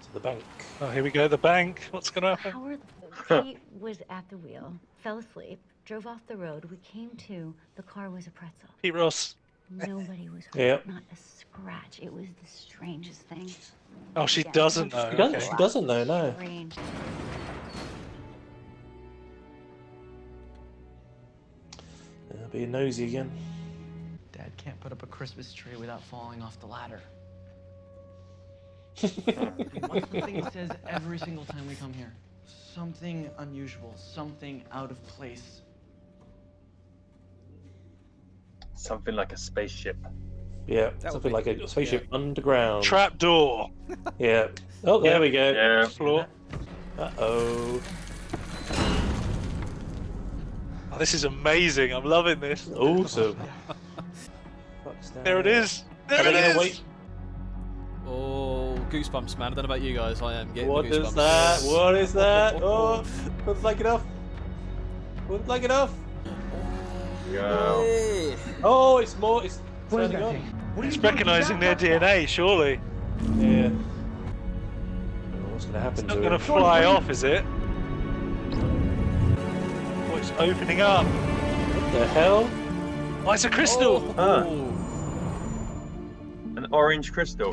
To the bank. Oh, here we go, the bank. What's going to happen? He was at the wheel, fell asleep, drove off the road. We came to, the car was a pretzel. Pete Ross. Nobody was hurt, Yep. not a scratch. It was the strangest thing. Oh, she Again, doesn't know. She doesn't know, no. Strange. Being nosy again. Dad can't put up a Christmas tree without falling off the ladder. What's the thing he says every single time we come here? Something unusual, something out of place. Something like a spaceship. Yeah, something like a spaceship underground. Trap door. Yeah. Oh, there we go. Yeah. Floor. Uh-oh. Oh, this is amazing. I'm loving this. Awesome. There it is. There Are they it gonna is. wait? Oh, goosebumps, man. I don't know about you guys. I am getting What the goosebumps. is that? What is that? Oh, wouldn't like enough. Wouldn't like enough. Yeah. Hey. Oh, it's more. It's turning on. It's recognising their DNA, surely. Yeah. Oh, what's gonna happen It's not to going to it? fly off, is it? Oh, it's opening up. What the hell? Oh, it's a crystal. Huh. An orange crystal.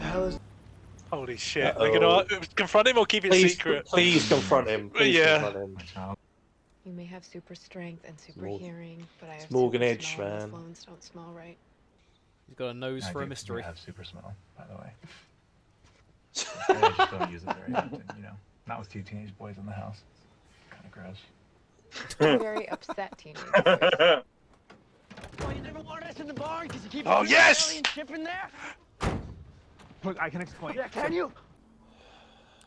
Holy shit. Uh-oh. We're going to confront him or keep it secret? Please confront him. Please Yeah. confront him. You may have super strength and super hearing, but I have Morgan super Edge, smell and man. the clones don't smell right. He's got a nose for a mystery. I have super smell, by the way. I just don't use it very often, you know. Not with two teenage boys in the house. It's kind of gross. Very upset teenager. Oh, you never wanted us in the barn because you keep Oh, yes! alien ship in there? Look, I can explain. Yeah, can you?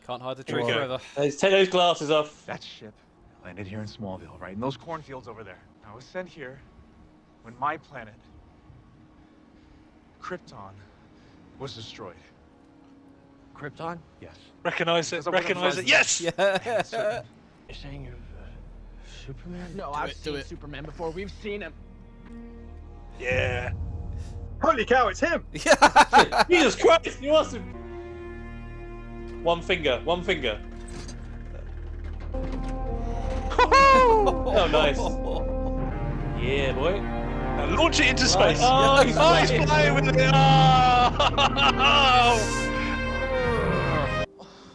Can't hide the Here we truth go. forever. Let's take those glasses off. That ship landed here in Smallville, right? In those cornfields over there. I was sent here when my planet, Krypton, was destroyed. Krypton? Yes. Recognise it. Because I wasn't Recognise it. fuzzy. Yes! Yeah. You're saying you're Superman? No, Do I've it, do seen it. Superman before. We've seen him. Yeah. Holy cow, it's him! Jesus Christ, you awesome. One finger, one finger. Oh, nice. Yeah, boy. Now launch it into space. Oh, he's flying. flying with it. Oh!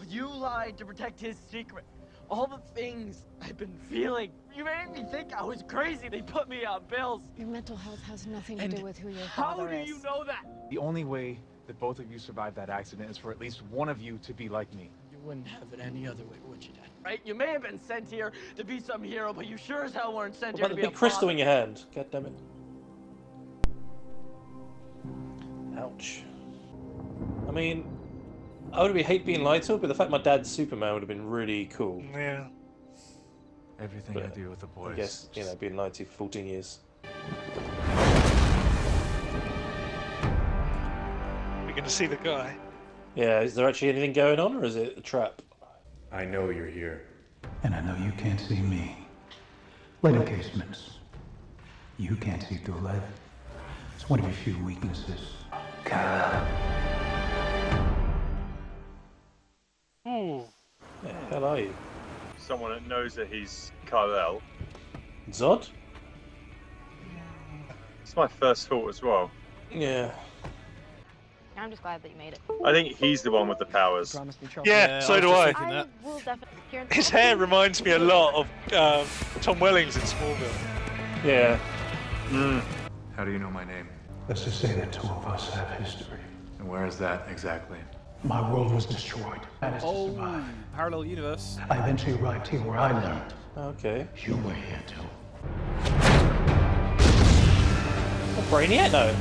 You lied to protect his secret. All the things I've been feeling. You made me think I was crazy. They put me on bills. Your mental health has nothing to And do with who your How father do is. you know that? The only way that both of you survived that accident is for at least one of you to be like me. You wouldn't have it any other way, would you, Dad? Right? You may have been sent here to be some hero, but you sure as hell weren't sent What here about to the be big a crystal father. in your hand? God damn it. Ouch. I mean, I would hate being lied to, but the fact my dad's Superman would have been really cool. Yeah. Everything But I do with the boys. I guess, you know, being lied to for 14 years. We're going to see the guy. Yeah, is there actually anything going on, or is it a trap? I know you're here. And I know you can't see me. Light encasements. You can't see through light. It's one of your few weaknesses. Kal-el. Ooh. Where the hell are you? Someone that knows that he's kal-el. Zod? It's my first thought as well. Yeah. I'm just glad that you made it. I think he's the one with the powers. Promise me trouble. Yeah, so was do just I. thinking that. will definitely. His hair reminds me a lot of Tom Wellings in Smallville. Yeah. How do you know my name? Let's just say the two of us have history. And where is that exactly? My world was destroyed. That is to Oh, survive. parallel universe. I eventually arrived here where I learned. Okay. You were here too. A Brainiac? No.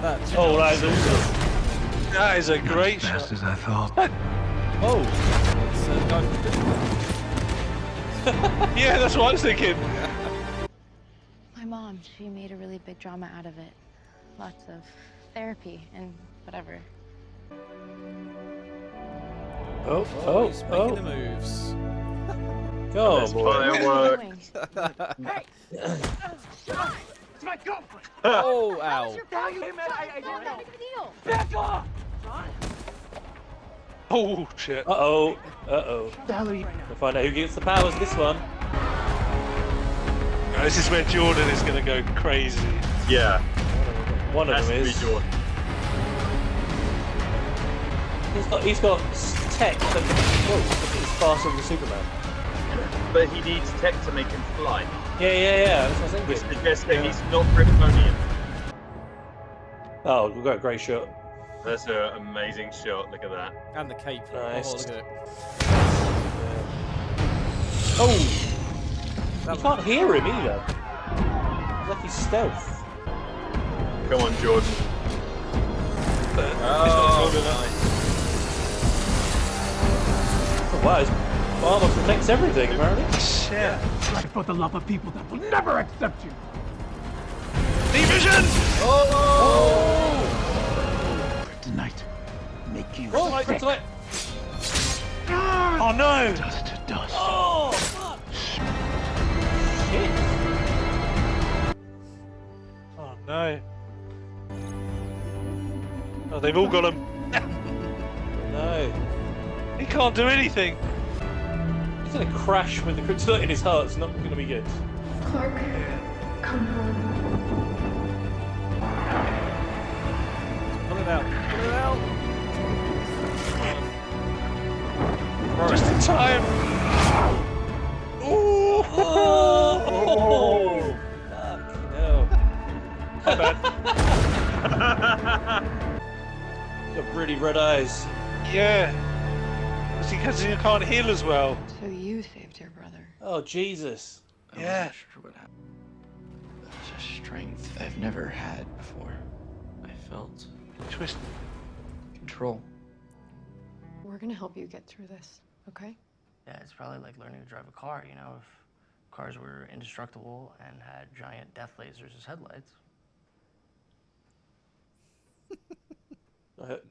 That's Oh, that is awesome. That is a great shot. Fast as I thought. Oh. It's the guy from Yeah, that's what I was thinking. My mom, she made a really big drama out of it. Lots of therapy and whatever. Oh, Oh, he's making the oh. moves. Oh, boy. Fireworks. Hey! It's my girlfriend! Oh, ow. How you man? I didn't know. Big of a deal. Back off! John? Oh shit. Uh-oh. Uh-oh. Valerie. We'll find out who gets the powers this one. Now, this is where Jordan is going to go crazy. Yeah. One of Has them to be is. Jordan. He's got tech that is faster than Superman. But he needs tech to make him fly. Yeah. That's what I was Which thinking. suggests that he's not Kryptonian. Oh, we've got a great shot. That's an amazing shot. Look at that. And the cape. Nice. Oh, look at it. Oh! You can't hear him either. It's like he's stealth. Come on, Jordan. Oh, nice. Oh, wow, his armor protects everything, apparently. shit. Like for the love of people that will never accept you. Division! Tonight, make you Oh, sick. tonight. Oh no! Dust to dust. Oh, fuck! Shit. Oh no. Oh, they've all got him. No. He can't do anything. He's gonna crash with the kryptonite in his heart. It's not gonna be good. Clark, come home. Pull it out. Pull it out. Just in time. Oh! Fuck, no. My bad. Got really red eyes. Yeah. Because he can't heal as well. So you saved your brother. Oh, Jesus. Yeah. Sure what happened. There's a strength I've never had before. I felt Twist. control. We're gonna help you get through this, okay? Yeah, it's probably like learning to drive a car, you know, if cars were indestructible and had giant death lasers as headlights.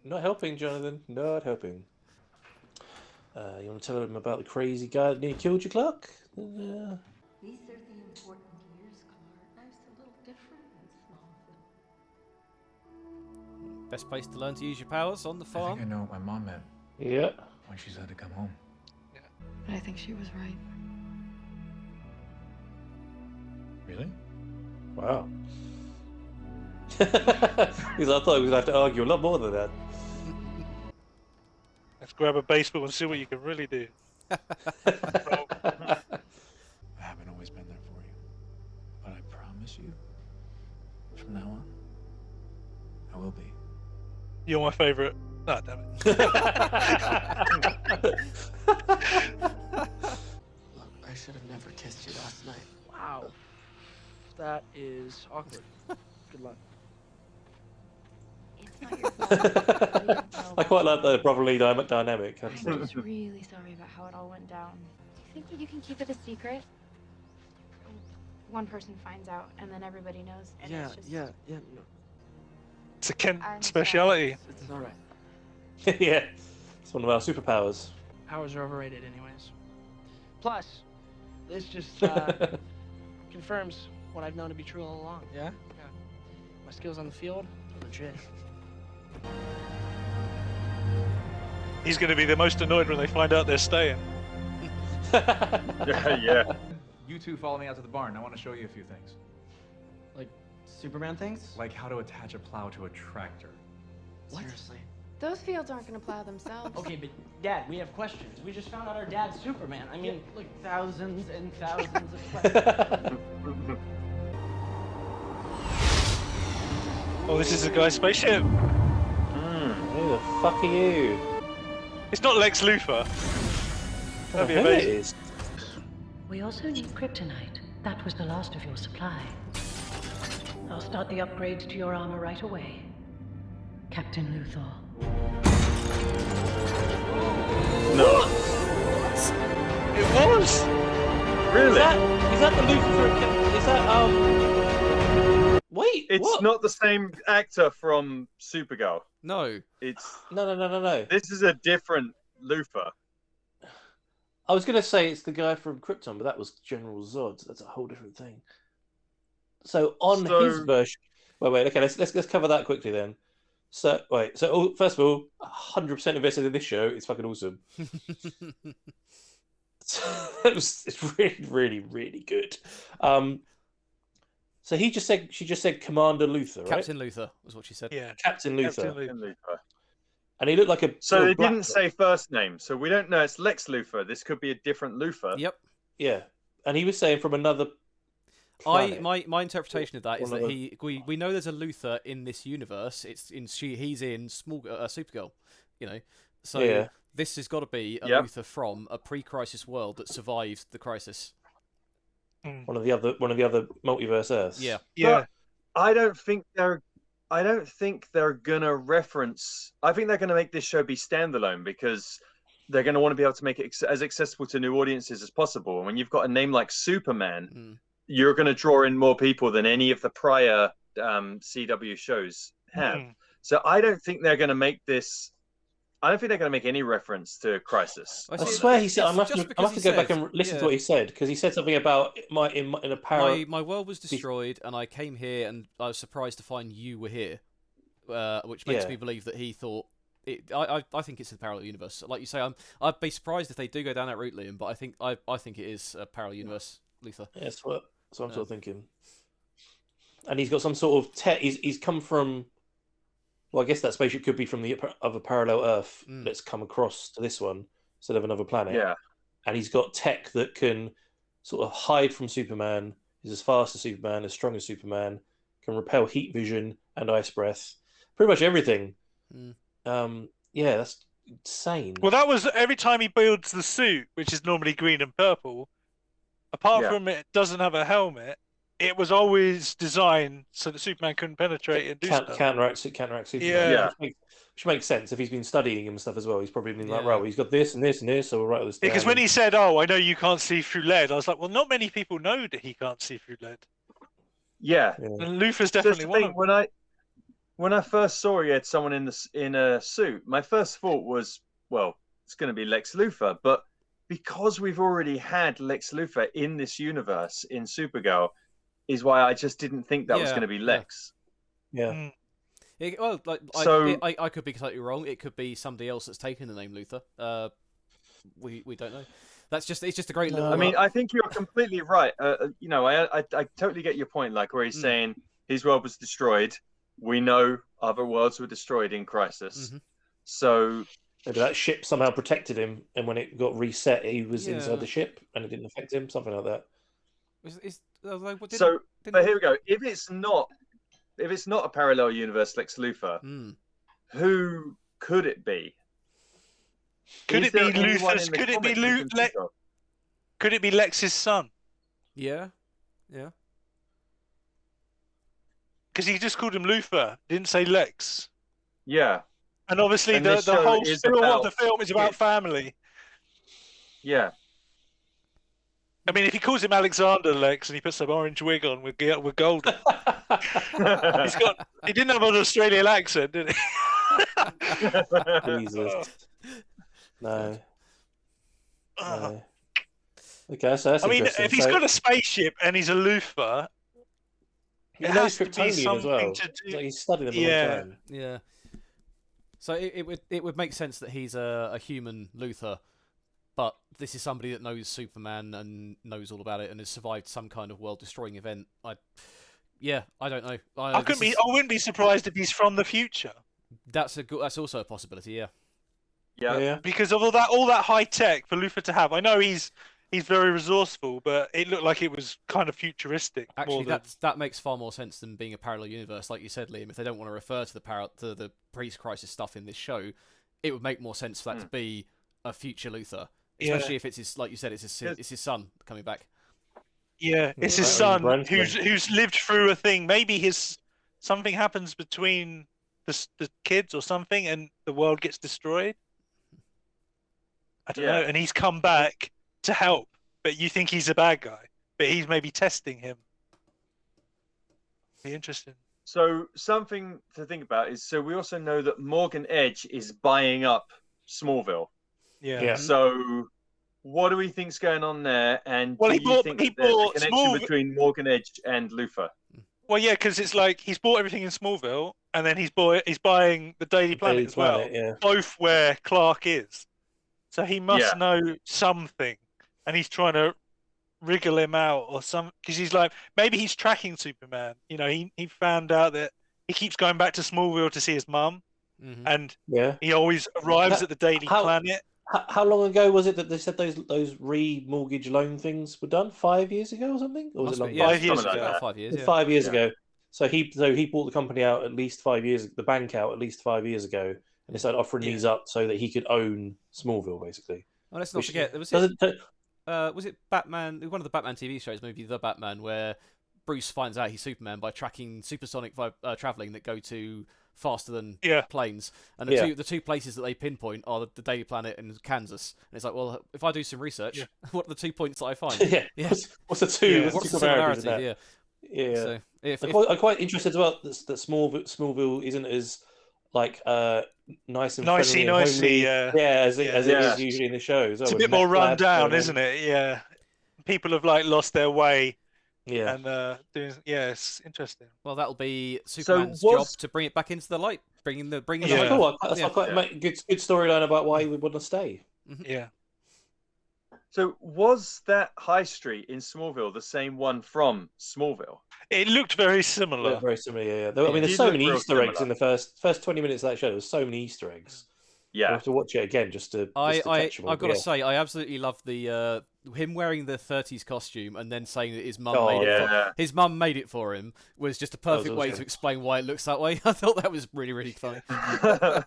Not helping, Jonathan. Not helping. You want to tell him about the crazy guy that nearly killed you, Clark? These are the important years, Clark. Life's a little different in Smallville. Best place to learn to use your powers on the I farm. think I know what my mom meant Yeah. when she said to come home. But I think she was right. Really? Wow. Because I thought we would have to argue a lot more than that. Let's grab a baseball and see what you can really do. I haven't always been there for you, but I promise you, from now on, I will be. You're my favourite. Ah, damn it. Look, I should have never kissed you last night. Wow. That is awkward. Good luck. It's not your fault. I quite like the brotherly dynamic. I'm just really sorry about how it all went down. Do you think that you can keep it a secret? One person finds out, and then everybody knows, and Yeah, it's just... no, It's a Kent I'm speciality. it's all right. Yeah. It's one of our superpowers. Powers are overrated, anyways. Plus, this just confirms what I've known to be true all along. Yeah? My skills on the field are legit. He's going to be the most annoyed when they find out they're staying. Yeah. You two follow me out to the barn. I want to show you a few things. Like Superman things? Like how to attach a plow to a tractor. Seriously. Those fields aren't going to plow themselves. Okay, but Dad, we have questions. We just found out our dad's Superman. I mean, like thousands and thousands of questions. Oh, this is a guy's spaceship. Who the fuck are you? It's not Lex Luthor. That'd be Who it amazing. is? We also need kryptonite. That was the last of your supply. I'll start the upgrades to your armor right away. Captain Luthor. No. It was. Really? Is that the Luthor? Is that Wait. It's what? not the same actor from Supergirl. No. It's No. this is a different Luthor. I was gonna say it's the guy from Krypton, but that was General Zod. That's a whole different thing. So on his version, wait. Okay, let's cover that quickly then. So wait, so first of all, 100% invested in this show. It's fucking awesome. It's really, really, really good. So she just said Commander Luther, right? Captain Luther was what she said. Yeah, Captain Luther. Captain Luthor. And he looked like a. So they black didn't say first name, so we don't know it's Lex Luthor. This could be a different Luthor. Yep. Yeah, and he was saying from another. planet. My interpretation of that is that Another- we know there's a Luthor in this universe. He's in Supergirl, you know. So Yeah. this has got to be a Yep. Luthor from a pre-crisis world that survived the crisis. One of the other multiverse Earths. Yeah. Yeah. I don't think they're gonna reference. I think they're gonna make this show be standalone because they're gonna want to be able to make it as accessible to new audiences as possible. And when you've got a name like Superman, you're gonna draw in more people than any of the prior CW shows have. So I don't think they're gonna make this. I don't think they're going to make any reference to Crisis. I swear he said. I must have to go back and listen to what he said because he said something about in a parallel. My world was destroyed, and I came here, and I was surprised to find you were here, which makes me believe that he thought. I think it's a parallel universe. Like you say, I'd be surprised if they do go down that route, Liam. But I think it is a parallel universe, Luthor. Yeah, that's what I'm sort of thinking. And he's got some sort of tech. He's come from. Well, I guess that spaceship could be from the other parallel Earth that's come across to this one instead of another planet. Yeah. And he's got tech that can sort of hide from Superman, is as fast as Superman, as strong as Superman, can repel heat vision and ice breath. Pretty much everything. Yeah, that's insane. Well, that was every time he builds the suit, which is normally green and purple, apart from it doesn't have a helmet, it was always designed so that Superman couldn't penetrate and do stuff. Counteract Superman. Yeah. Which makes sense if he's been studying him and stuff as well. He's probably been like, right, well, he's got this and this and this, so we'll write all this down. Because when he said, "Oh, I know you can't see through lead," I was like, "Well, not many people know that he can't see through lead." Yeah. And Luthor's definitely one of them. When I first saw he had someone in a suit, my first thought was, well, it's going to be Lex Luthor, but because we've already had Lex Luthor in this universe in Supergirl, is why I just didn't think that was going to be Lex. Yeah. I could be completely wrong. It could be somebody else that's taken the name Luthor. We don't know. It's just a great little. I mean, I think you're completely right. You know, I totally get your point. Like where he's saying his world was destroyed. We know other worlds were destroyed in Crisis. So maybe that ship somehow protected him, and when it got reset, he was inside the ship, and it didn't affect him. Something like that. But here we go. If it's not a parallel universe Lex Luthor, who could it be? Could it be Luthor's? Could it be Lex's son? Yeah. Because he just called him Luthor, didn't say Lex. Yeah. And obviously And the this show whole is spiel of the about film is about family. Yeah. I mean, if he calls him Alexander Lex and he puts some orange wig on, we're golden. He didn't have an Australian accent, did he? Jesus. No. Okay, so that's interesting. If he's got a spaceship and he's a Luthor, he knows Kryptonian as well. Like he's studied them a long time. Yeah. So it would make sense that he's a human Luthor, but this is somebody that knows Superman and knows all about it and has survived some kind of world-destroying event. I don't know. I wouldn't be surprised if he's from the future. That's also a possibility. Yeah. Yeah. Because of all that high tech for Luthor to have, I know he's very resourcul, but it looked like it was kind of futuristic. Actually, that makes far more sense than being a parallel universe, like you said, Liam. If they don't want to refer to the pre-crisis stuff in this show, it would make more sense for that to be a future Luthor, especially if it's his, like you said, it's his son coming back. Yeah, it's his son who's lived through a thing. Maybe something happens between the kids or something, and the world gets destroyed. I don't know, and he's come back to help, but you think he's a bad guy, but he's maybe testing him. Be interesting. So something to think about is, so we also know that Morgan Edge is buying up Smallville. Yeah. So what do we think's going on there? And well, do you think that there's a connection between Morgan Edge and Luthor? Well, yeah, because it's like he's bought everything in Smallville, and then he's buying the Daily Planet as well. Yeah. Both where Clark is, so he must know something, and he's trying to wriggle him out or some, because he's like, maybe he's tracking Superman. You know, he found out that he keeps going back to Smallville to see his mum, and he always arrives at the Daily Planet. How long ago was it that they said those remortgage loan things were done? 5 years ago or something? Or was it 5 years ago? About 5 years. 5 years ago. So he bought the company out at least 5 years, the bank out at least 5 years ago, and they started offering these up so that he could own Smallville, basically. Oh, let's not forget, was it Batman? One of the Batman TV shows, maybe The Batman, where Bruce finds out he's Superman by tracking supersonic traveling that go to faster than planes, and the two places that they pinpoint are the Daily Planet and Kansas. And it's like, well, if I do some research, what are the 2 points that I find? What's the two? What's the similarity? Yeah. So I'm quite interested as well that Smallville isn't as like nice and nicey, friendly and homely, as it is usually in the shows. It's a bit more run down, isn't it? Yeah, people have like lost their way. Yeah, and it's interesting. Well, that'll be Superman's job to bring it back into the light, bringing the Cool. That's quite a good storyline about why he would want to stay. Yeah. So was that High Street in Smallville the same one from Smallville? It looked very similar. Very similar, yeah. I mean, there's so many Easter eggs in the first 20 minutes of that show. There's so many Easter eggs. Yeah, I have to watch it again just to catch them all. I've got to say, I absolutely love the him wearing the 30s costume and then saying that his mum made it for him was just a perfect way to explain why it looks that way. I thought that was really, really funny. That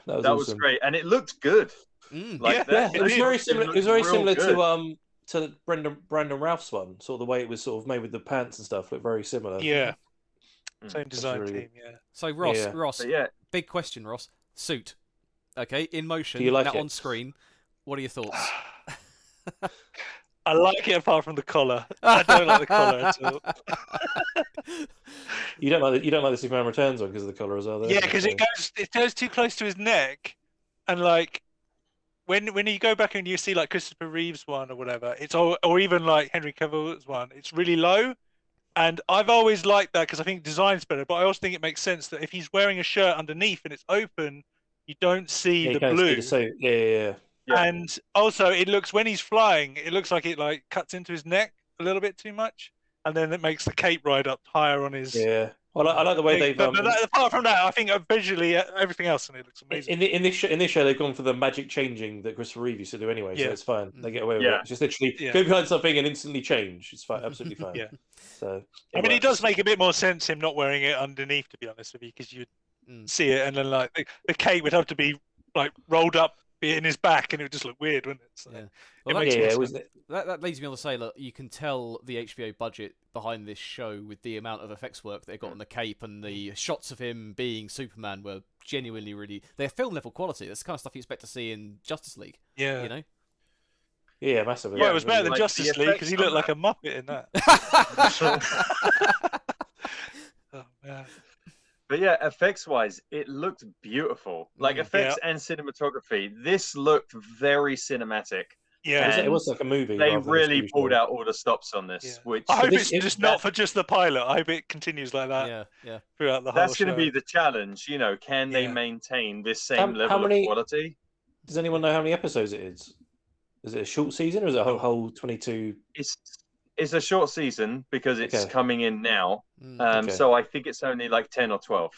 was awesome. Great, and it looked good. It was very similar. It was very similar to Brandon Routh's one. Sort of the way it was sort of made with the pants and stuff looked very similar. Yeah, same design team. Yeah. So Ross, big question, Ross. Suit, okay, in motion, do you like now it? on screen. What are your thoughts? I like it apart from the collar. I don't like the collar at all. You don't like the Superman Returns one because of the collar as well. Yeah, because it goes too close to his neck, and like when you go back and you see like Christopher Reeve's one or whatever, or even like Henry Cavill's one, it's really low. And I've always liked that because I think design's better, but I also think it makes sense that if he's wearing a shirt underneath and it's open, you don't see the blue. Yeah. And also, it looks when he's flying, it looks like it like cuts into his neck a little bit too much, and then it makes the cape ride up higher on his. Yeah. Well, I like the way they've. But apart from that, I think visually everything else in it looks amazing. In this show, they've gone for the magic changing that Christopher Reeve used to do anyway, so it's fine. They get away with it. It's just literally go behind something and instantly change. It's fine, absolutely fine. So I mean, it does make a bit more sense him not wearing it underneath, to be honest with you, because you'd see it, and then like the cape would have to be like rolled up in his back, and it would just look weird, wouldn't it? So that leads me on to say, look, you can tell the HBO budget behind this show with the amount of effects work they got on the cape, and the shots of him being Superman were genuinely they're film level quality. That's the kind of stuff you expect to see in Justice League. Yeah, you know. Yeah, massively. Well, it was better than Justice League because he looked like a Muppet in that. Oh man. But yeah, effects-wise, it looked beautiful. Like effects and cinematography, this looked very cinematic. Yeah, it was like a movie. They really pulled out all the stops on this. Which I hope it's just not for just the pilot. I hope it continues like that. Yeah. Throughout the whole. That's going to be the challenge. You know, can they maintain this same level of quality? Does anyone know how many episodes it is? Is it a short season or is it a whole 22? It's a short season because it's coming in now. So I think it's only like 10 or 12.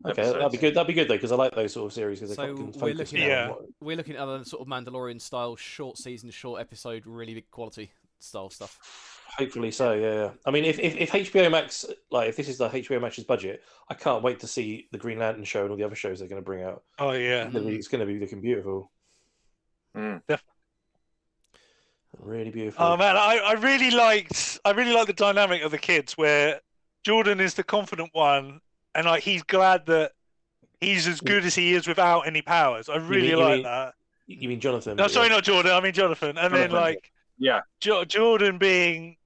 Okay, episodes. That'd be good though, because I like those sort of series because they can focus. We're looking at other sort of Mandalorian style short season, short episode, really big quality style stuff. Hopefully so, yeah. I mean, if HBO Max, like if this is the HBO Max's budget, I can't wait to see the Green Lantern show and all the other shows they're going to bring out. Oh yeah, it's going to be looking beautiful. Definitely. Really beautiful. Oh man, I really liked the dynamic of the kids where Jordan is the confident one and like he's glad that he's as good as he is without any powers. I really like that. You mean Jonathan? No, sorry, not Jordan. I mean Jonathan. And then like Jordan being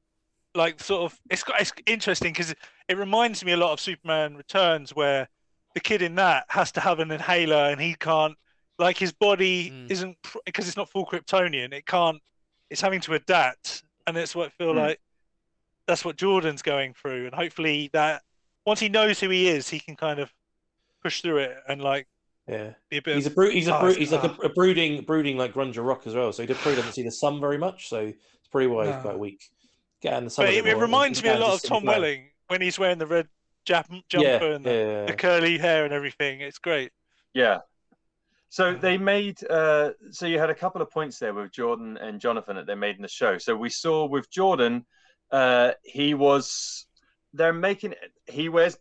like sort of it's interesting because it reminds me a lot of Superman Returns where the kid in that has to have an inhaler and he can't, like his body isn't, because it's not full Kryptonian, it's having to adapt, and it's what I feel like that's what Jordan's going through, and hopefully that once he knows who he is, he can kind of push through it and like be a bit. He's like a brooding like Grunger Rock as well. So he probably doesn't see the sun very much. So it's probably why he's quite weak. Get out in the sun. But it reminds me a lot of Tom Welling when he's wearing the red jumper and the curly hair and everything. It's great. Yeah. So they made. So you had a couple of points there with Jordan and Jonathan that they made in the show. So we saw with Jordan, he wears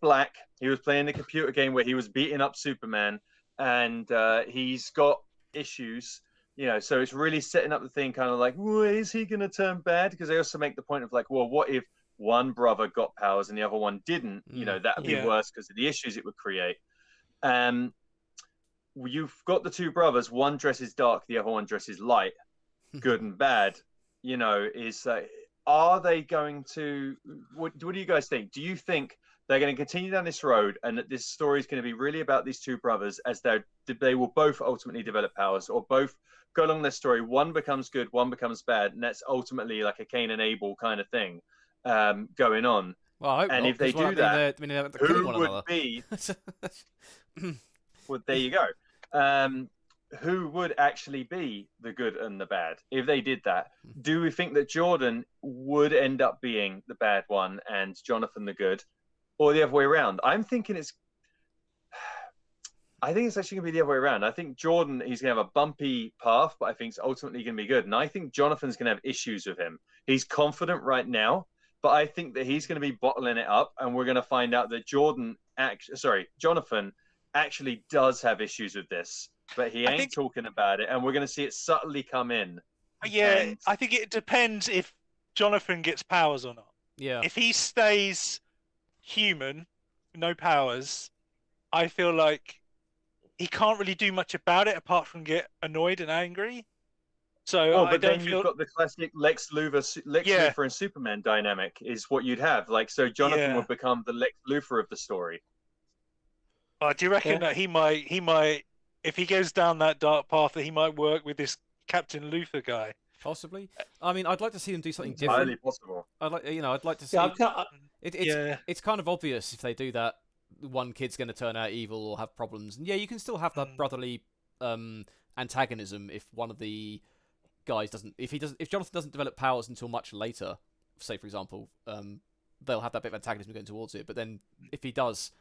black. He was playing the computer game where he was beating up Superman, and he's got issues. So it's really setting up the thing, kind of like, well, is he going to turn bad? Because they also make the point of like, well, what if one brother got powers and the other one didn't? That would be worse because of the issues it would create. You've got the two brothers. One dresses dark, the other one dresses light. Good and bad. Are they going to? What do you guys think? Do you think they're going to continue down this road, and that this story is going to be really about these two brothers, as they will both ultimately develop powers, or both go along their story? One becomes good, one becomes bad, and that's ultimately like a Cain and Abel kind of thing going on. Well, I hope and not, if they do that, who would another. be? Well, there you go. Who would actually be the good and the bad if they did that? Do we think that Jordan would end up being the bad one and Jonathan the good, or the other way around? I think it's actually going to be the other way around. I think Jordan, he's going to have a bumpy path, but I think it's ultimately going to be good. And I think Jonathan's going to have issues with him. He's confident right now, but I think that he's going to be bottling it up, and we're going to find out that Jonathan actually does have issues with this, but he ain't talking about it, and we're going to see it subtly come in. Yeah, I think it depends if Jonathan gets powers or not. Yeah. If he stays human, no powers, I feel like he can't really do much about it apart from get annoyed and angry. So but then you've got the classic Lex Luthor and Superman dynamic is what you'd have. Like, so Jonathan would become the Lex Luthor of the story. Do you reckon that he might, if he goes down that dark path, that he might work with this Captain Luthor guy? Possibly. I mean, I'd like to see them do something different. Highly possible. I'd like to see. It's kind of obvious if they do that. One kid's going to turn out evil or have problems, and you can still have that brotherly antagonism if one of the guys doesn't. If Jonathan doesn't develop powers until much later, say for example, they'll have that bit of antagonism going towards it. But then if he does.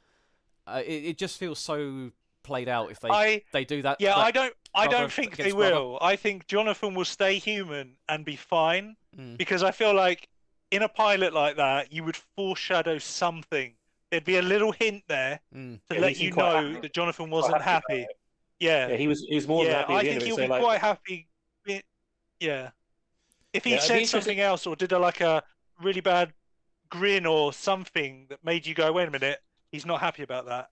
It just feels so played out if they do that. Yeah, I don't think they will. I think Jonathan will stay human and be fine because I feel like in a pilot like that, you would foreshadow something. There'd be a little hint there to let you know that Jonathan wasn't happy. Yeah, he was more than happy. I think he'll be quite happy. Yeah, if he said something else or did a really bad grin or something that made you go, "Wait a minute." He's not happy about that.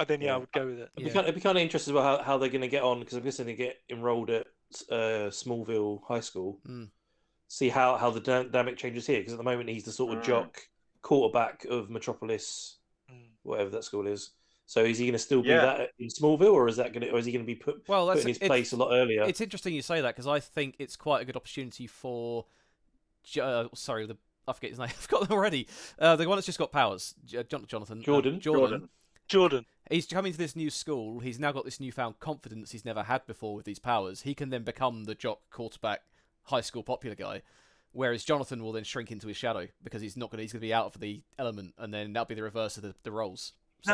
Then I would go with it. It'd be kind of interesting about how they're going to get on, because I'm guessing they get enrolled at Smallville High School. See how the dynamic changes here, because at the moment he's the sort of jock quarterback of Metropolis, whatever that school is. So is he going to still be that in Smallville, or is he going to be put in his place a lot earlier? It's interesting you say that, because I think it's quite a good opportunity for. I forget his name. I've got them already. The one that's just got powers. Jordan. He's coming to this new school. He's now got this newfound confidence he's never had before with these powers. He can then become the jock, quarterback, high school popular guy. Whereas Jonathan will then shrink into his shadow because he's going to be out of the element, and then that'll be the reverse of the roles. So.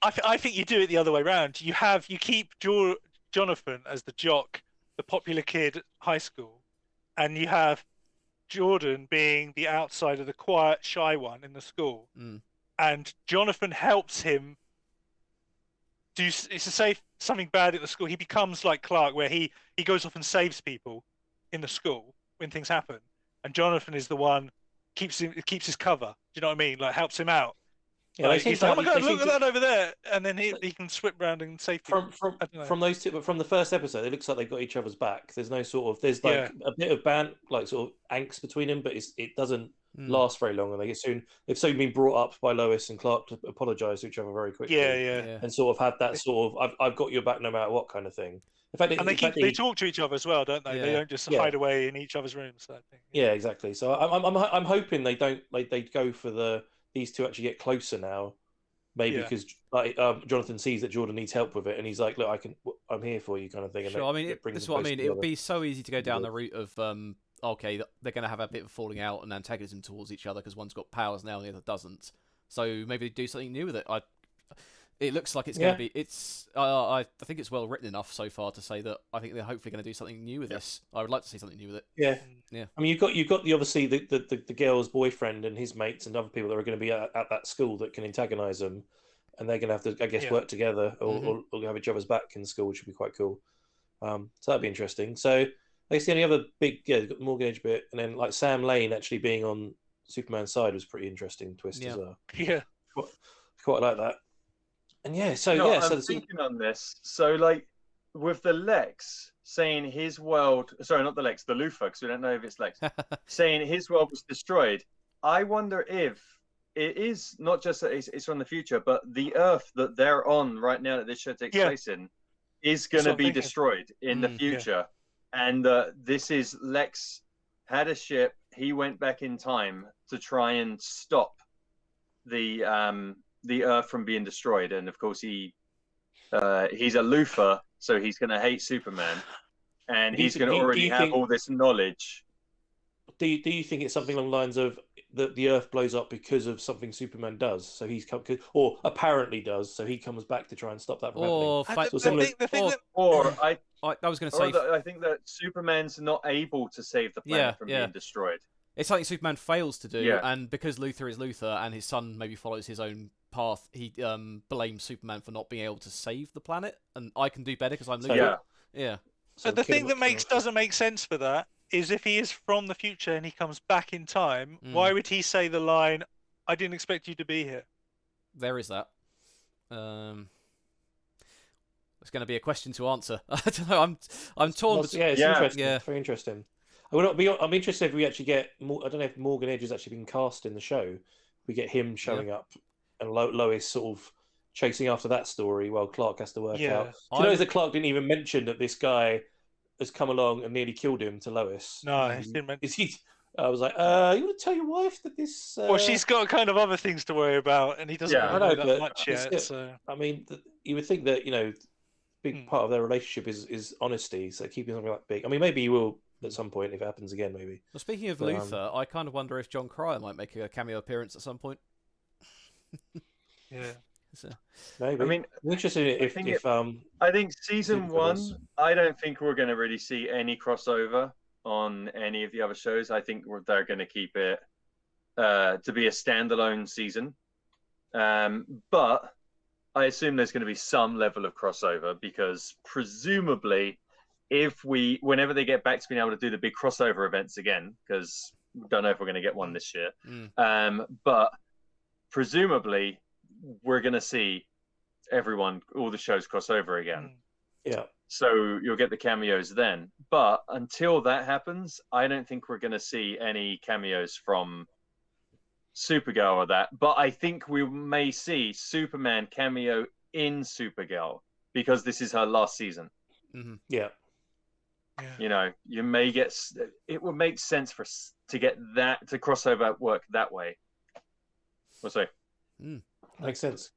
I think you do it the other way around. You keep Jonathan as the jock, the popular kid at high school, and you have Jordan being the outsider, the quiet, shy one in the school, and Jonathan helps him to say something bad at the school. He becomes like Clark, where he goes off and saves people in the school when things happen, and Jonathan is the one keeps his cover. Do you know what I mean? Like helps him out. Yeah, he's like, oh my god, look at that over there, and then he can swip around and save people. From those two, but from the first episode, it looks like they've got each other's back. There's no sort of a bit of like sort of angst between them, but it doesn't last very long, and they've soon been brought up by Lois and Clark to apologise to each other very quickly. Yeah. And sort of had that sort of I've got your back no matter what kind of thing. In fact, they talk to each other as well, don't they? Yeah. They don't just hide away in each other's rooms. I think. Yeah, exactly. So I'm hoping they don't they go for the these two actually get closer now. Maybe Yeah. because like Jonathan sees that Jordan needs help with it, and he's like, "Look, I'm here for you," kind of thing. And Sure, I mean, this is what I mean. It would be so easy to go down the route of, okay, they're going to have a bit of falling out and antagonism towards each other because one's got powers now and the other doesn't. So maybe they do something new with it. It looks like it's going to be. I think it's well written enough so far to say that I think they're hopefully going to do something new with this. I would like to see something new with it. Yeah. Yeah. I mean, you've got the obviously the girl's boyfriend and his mates and other people that are going to be at that school that can antagonize them, and they're going to have to, I guess, work together or have each other's back in school, which would be quite cool. So that'd be interesting. So I guess the only other big, you've got the Morgan Edge bit, and then like Sam Lane actually being on Superman's side was pretty interesting twist as well. Yeah. Quite like that. And I'm thinking on this. So, like, with the Lex saying his world, sorry, not the Lex, the Luthor, because we don't know if it's Lex, saying his world was destroyed. I wonder if it is not just that it's from the future, but the Earth that they're on right now that this show takes place in is going to be destroyed in the future. And this is Lex had a ship. He went back in time to try and stop the Earth from being destroyed, and of course he's a Luthor, so he's going to hate Superman, and he's going to already have all this knowledge. Do you think it's something along the lines of the Earth blows up because of something Superman does? So he's come, or apparently does, so he comes back to try and stop that from happening. I was going to say, I think that Superman's not able to save the planet from being destroyed. It's something Superman fails to do, and because Luthor is Luthor and his son maybe follows his own path, he blames Superman for not being able to save the planet, and I can do better because I'm Luthor. Yeah. So the thing that doesn't make sense for that is if he is from the future and he comes back in time, why would he say the line, "I didn't expect you to be here"? There is that. It's going to be a question to answer. I don't know. I'm torn. It's interesting. Yeah. Very interesting. I'm interested if we actually get. I don't know if Morgan Edge has actually been cast in the show. We get him showing up, and Lois sort of chasing after that story while Clark has to work out. Do you know that Clark didn't even mention that this guy has come along and nearly killed him to Lois? No, he didn't mention. I was like, you want to tell your wife that this? Well, she's got kind of other things to worry about, and he doesn't know that much yet. So I mean, you would think that big part of their relationship is honesty. So keeping something like big. I mean, maybe you will at some point if it happens again. Maybe. Well, speaking of Luthor, I kind of wonder if John Cryer might make a cameo appearance at some point. So, maybe. I mean, I'm interested if I think season one. I don't think we're going to really see any crossover on any of the other shows. I think they're going to keep it to be a standalone season. But I assume there's going to be some level of crossover because presumably, whenever they get back to being able to do the big crossover events again, because we don't know if we're going to get one this year, but presumably we're going to see all the shows cross over again. Yeah. So you'll get the cameos then. But until that happens, I don't think we're going to see any cameos from Supergirl or that. But I think we may see Superman cameo in Supergirl because this is her last season. Mm-hmm. Yeah. You may get. It would make sense to get that to crossover work that way. We'll see. Makes sense.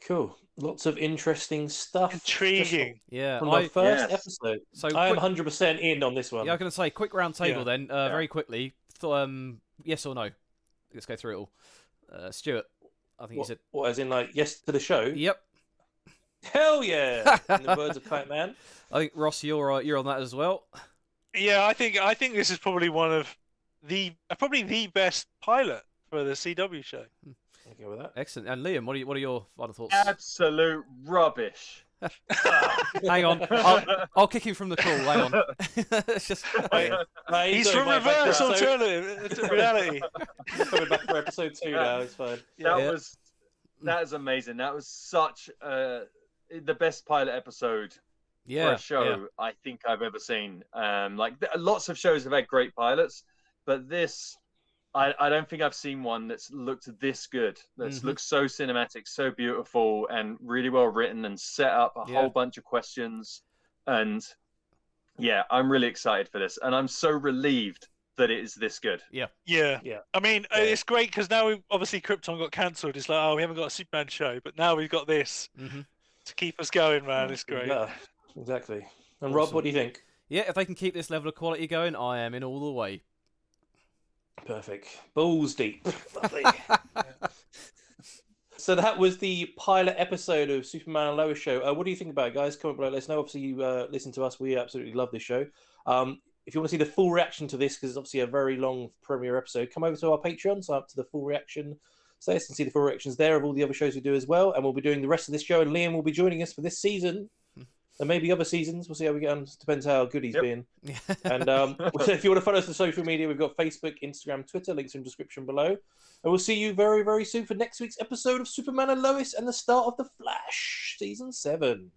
Cool. Lots of interesting stuff. Intriguing. From the first episode. So I am 100% in on this one. Yeah, I was going to say, quick round table then, very quickly. Yes or no? Let's go through it all. Stuart, I think you said... What, as in like yes to the show? Yep. Hell yeah! In the words of Kite Man. I think, Ross, you're on that as well. Yeah, I think this is probably one of the best pilot for the CW show. I'll go with that. Excellent. And Liam, what are your final thoughts? Absolute rubbish. Hang on, I'll kick him from the call. Hang on. It's just... He's from reverse alternative reality. He's coming back for episode 2 now. It's fine. That is amazing. That was such the best pilot episode for a show I think I've ever seen. Lots of shows have had great pilots, but this. I don't think I've seen one that's looked this good. That's looked so cinematic, so beautiful, and really well written, and set up a whole bunch of questions. And I'm really excited for this, and I'm so relieved that it is this good. Yeah. I mean, it's great because now obviously Krypton got cancelled. It's like, oh, we haven't got a Superman show, but now we've got this to keep us going, man. It's great. Yeah, exactly. And awesome. Rob, what do you think? Yeah, if they can keep this level of quality going, I am in all the way. Perfect. Balls deep. Lovely. So that was the pilot episode of Superman and Lois show. What do you think about it, guys? Comment below. Let us know. Obviously, you listen to us. We absolutely love this show. If you want to see the full reaction to this, because it's obviously a very long premiere episode, come over to our Patreon, sign up to the full reaction status and see the full reactions there of all the other shows we do as well. And we'll be doing the rest of this show, and Liam will be joining us for this season. And maybe other seasons. We'll see how we get on. Depends how good he's been. And if you want to follow us on social media, we've got Facebook, Instagram, Twitter. Links in the description below. And we'll see you very, very soon for next week's episode of Superman and Lois and the start of The Flash, Season 7.